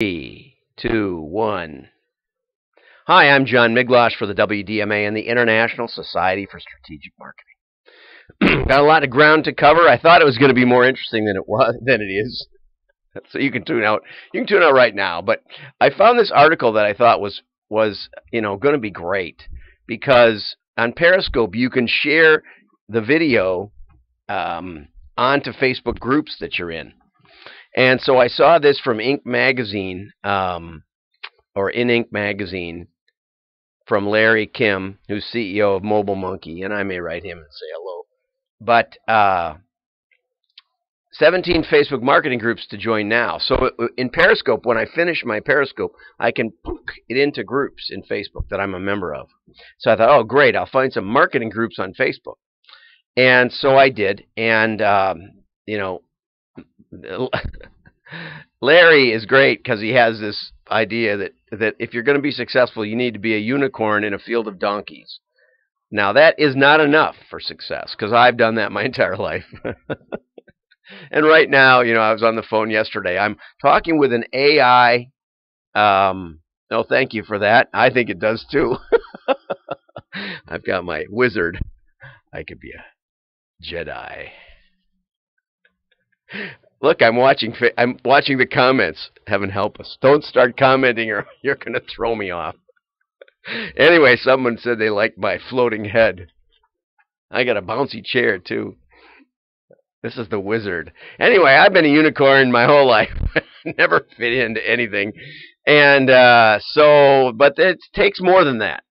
3, 2, 1. Hi, I'm John Miglosh for the WDMA and the International Society for Strategic Marketing. Got a lot of ground to cover. I thought it was going to be more interesting than it is. So you can tune out. You can tune out right now. But I found this article that I thought was going to be great, because on Periscope you can share the video onto Facebook groups that you're in. And so I saw this from Inc. magazine, or in Inc. magazine, from Larry Kim, who's CEO of Mobile Monkey, and I may write him and say hello. But 17 Facebook marketing groups to join now. So in Periscope, when I finish my Periscope, I can put it into groups in Facebook that I'm a member of. So I thought, oh, great, I'll find some marketing groups on Facebook. And so I did, and Larry is great because he has this idea that if you're going to be successful, you need to be a unicorn in a field of donkeys. Now, that is not enough for success, because I've done that my entire life. And right now, I was on the phone yesterday. I'm talking with an AI. No, thank you for that. I think it does too. I've got my wizard. I could be a Jedi. Look, I'm watching the comments. Heaven help us. Don't start commenting or you're going to throw me off. Anyway, someone said they liked my floating head. I got a bouncy chair, too. This is the wizard. Anyway, I've been a unicorn my whole life. Never fit into anything. And but it takes more than that.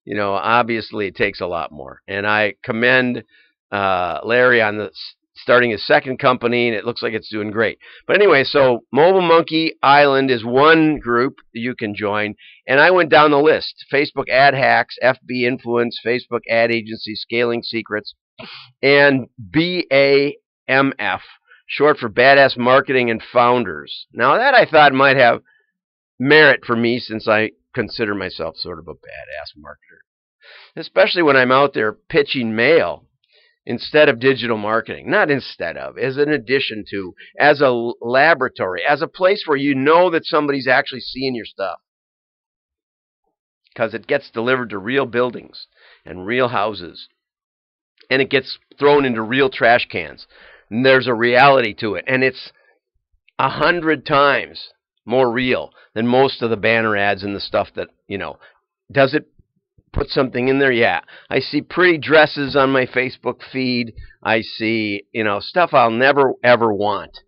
Obviously it takes a lot more. And I commend Larry on starting his second company, and it looks like it's doing great. But anyway, so Mobile Monkey Island is one group you can join, and I went down the list. Facebook Ad Hacks, FB Influence, Facebook Ad Agency, Scaling Secrets, and BAMF, short for Badass Marketing and Founders. Now that I thought might have merit for me, since I consider myself sort of a badass marketer, especially when I'm out there pitching mail instead of digital marketing. Not instead of, as an addition to, as a laboratory, as a place where you know that somebody's actually seeing your stuff. Because it gets delivered to real buildings and real houses. And it gets thrown into real trash cans. And there's a reality to it. And it's 100 times more real than most of the banner ads and the stuff that, does it put something in there? Yeah. I see pretty dresses on my Facebook feed. I see, stuff I'll never, ever want.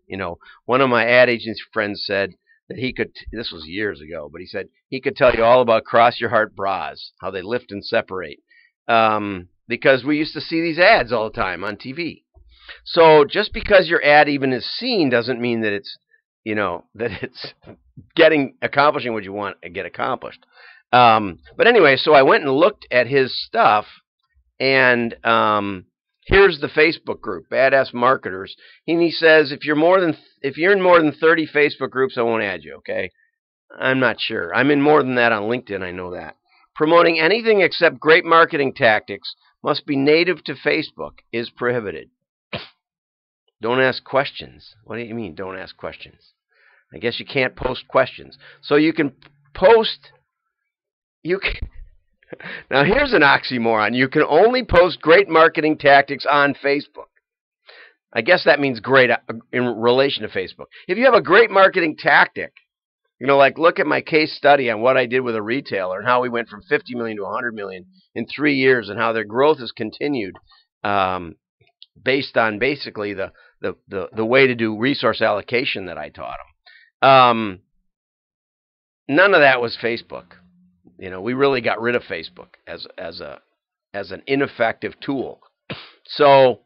One of my ad agency friends said that he could, this was years ago, but he said he could tell you all about Cross Your Heart bras, how they lift and separate. Because we used to see these ads all the time on TV. So just because your ad even is seen doesn't mean that it's, that it's accomplishing what you want to get accomplished. But anyway, so I went and looked at his stuff, and here's the Facebook group, Badass Marketers. And he says, if you're in more than 30 Facebook groups, I won't add you, okay? I'm not sure. I'm in more than that on LinkedIn, I know that. Promoting anything except great marketing tactics must be native to Facebook is prohibited. Don't ask questions. What do you mean, don't ask questions? I guess you can't post questions. So you can post... Now here's an oxymoron. You can only post great marketing tactics on Facebook. I guess that means great in relation to Facebook. If you have a great marketing tactic, like look at my case study on what I did with a retailer and how we went from 50 million to 100 million in 3 years, and how their growth has continued based on basically the way to do resource allocation that I taught them. None of that was Facebook. We really got rid of Facebook as an ineffective tool. So,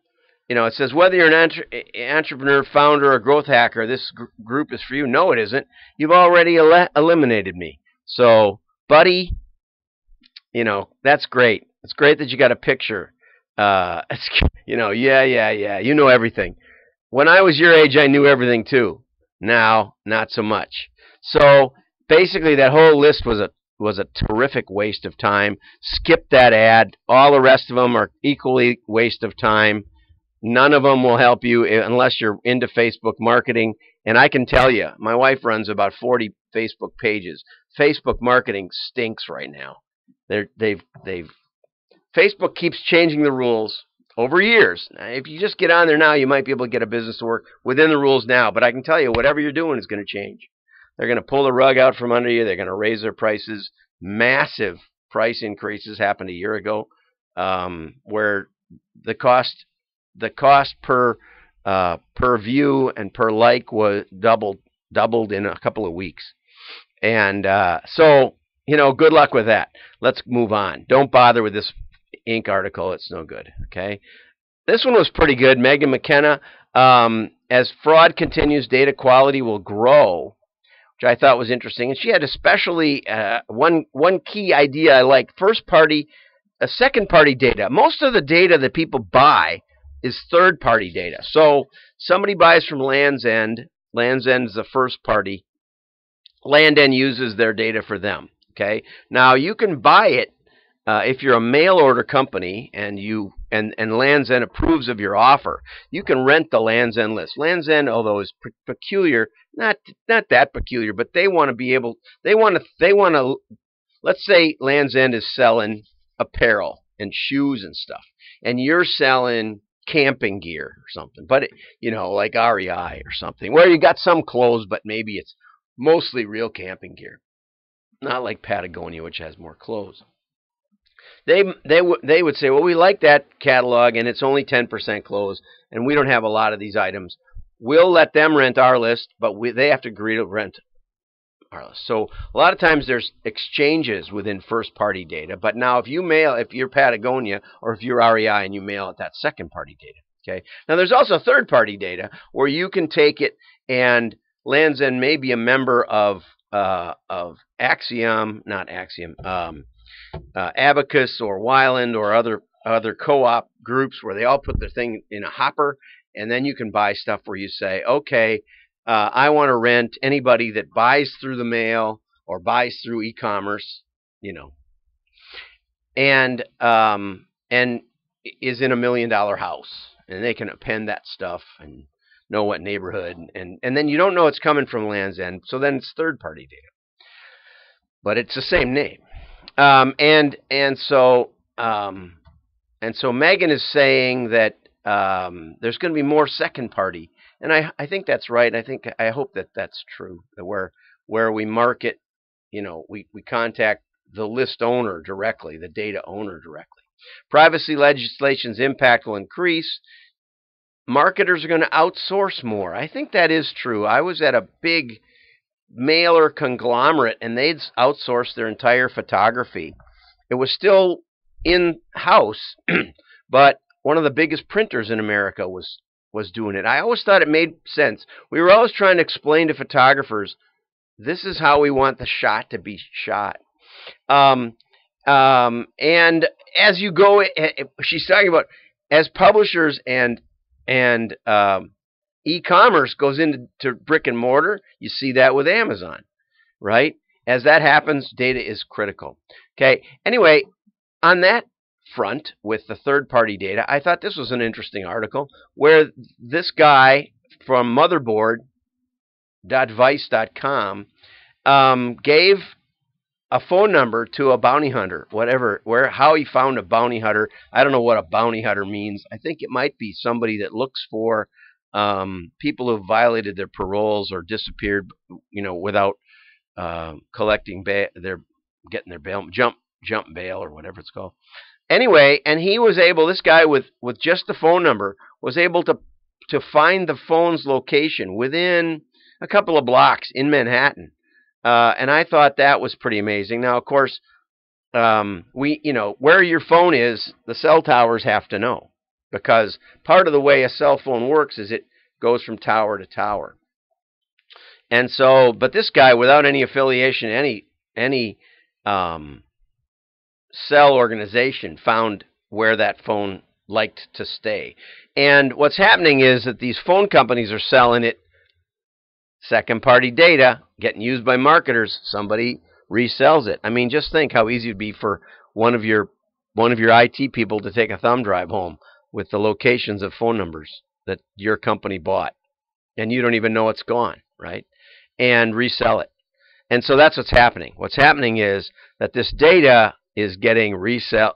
it says whether you're an entrepreneur, founder, or growth hacker, this group is for you. No, it isn't. You've already eliminated me. So, buddy, that's great. It's great that you got a picture. Yeah. You know everything. When I was your age, I knew everything too. Now, not so much. So, basically, that whole list was a terrific waste of time. Skip that ad. All the rest of them are equally waste of time. None of them will help you unless you're into Facebook marketing. And I can tell you, my wife runs about 40 Facebook pages. Facebook marketing stinks right now. They've Facebook keeps changing the rules over years. Now, if you just get on there now, you might be able to get a business to work within the rules now. But I can tell you, whatever you're doing is going to change. They're going to pull the rug out from under you. They're going to raise their prices. Massive price increases happened a year ago, where the cost per view and per like was doubled in a couple of weeks. And so, good luck with that. Let's move on. Don't bother with this Inc. article. It's no good. Okay. This one was pretty good. Megan McKenna, as fraud continues, data quality will grow, which I thought was interesting. And she had especially one key idea I like: second-party data. Most of the data that people buy is third-party data. So somebody buys from Land's End. Land's End is the first party. Land End uses their data for them. Okay. Now you can buy it if you're a mail order company and Land's End approves of your offer. You can rent the Land's End list. Land's End, although is peculiar, not that peculiar, but they want to be able. They want to. Let's say Land's End is selling apparel and shoes and stuff, and you're selling camping gear or something, but like REI or something, where you got some clothes, but maybe it's mostly real camping gear, not like Patagonia, which has more clothes. They would say, well, we like that catalog, and it's only 10% clothes, and we don't have a lot of these items. We'll let them rent our list, but they have to agree to rent our list. So a lot of times there's exchanges within first-party data, but now if you're Patagonia or if you're REI and you mail it, that's second-party data. Okay. Now there's also third-party data where you can take it, and Land's End may be a member of Axiom, not Axiom, Abacus or Wyland or other co-op groups where they all put their thing in a hopper, and then you can buy stuff where you say, okay, I want to rent anybody that buys through the mail or buys through e-commerce, and is in $1 million house, and they can append that stuff and know what neighborhood, and then you don't know it's coming from Land's End, so then it's third-party data, but it's the same name. And so Megan is saying that there's going to be more second party, and I think that's right. I hope that that's true. That where we market, we contact the list owner directly, the data owner directly. Privacy legislation's impact will increase. Marketers are going to outsource more. I think that is true. I was at a big mailer conglomerate, and they'd outsourced their entire photography. It was still in-house, but one of the biggest printers in America was doing it. I always thought it made sense. We were always trying to explain to photographers, this is how we want the shot to be shot. And as you go, she's talking about as publishers and e-commerce goes into brick and mortar, you see that with Amazon, right? As that happens, data is critical. Okay. Anyway, on that front with the third-party data, I thought this was an interesting article where this guy from motherboard.vice.com gave a phone number to a bounty hunter, how he found a bounty hunter. I don't know what a bounty hunter means. I think it might be somebody that looks for people who violated their paroles or disappeared, without collecting getting their bail, jump bail or whatever it's called. Anyway, and he was able, this guy with just the phone number was able to find the phone's location within a couple of blocks in Manhattan. And I thought that was pretty amazing. Now, of course, where your phone is, the cell towers have to know, because part of the way a cell phone works is it goes from tower to tower. And so, but this guy, without any affiliation, any cell organization, found where that phone liked to stay. And what's happening is that these phone companies are selling it second-party data, getting used by marketers. Somebody resells it. I mean, just think how easy it'd be for one of your IT people to take a thumb drive home with the locations of phone numbers that your company bought, and you don't even know it's gone, right? And resell it. And so that's what's happening. What's happening is that this data is getting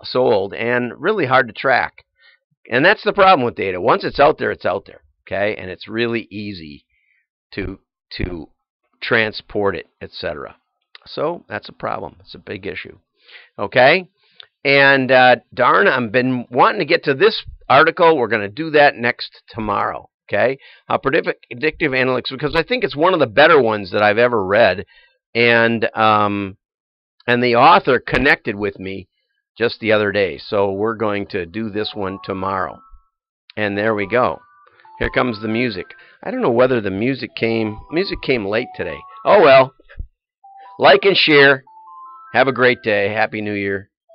sold and really hard to track. And that's the problem with data. Once it's out there, it's out there. Okay? And it's really easy to transport it, etc. So that's a problem. It's a big issue. Okay? And darn, I've been wanting to get to this article. We're going to do that next tomorrow. Okay? Predictive analytics, because I think it's one of the better ones that I've ever read. And the author connected with me just the other day. So we're going to do this one tomorrow. And there we go. Here comes the music. I don't know whether the music came late today. Oh well. Like and share. Have a great day. Happy New Year.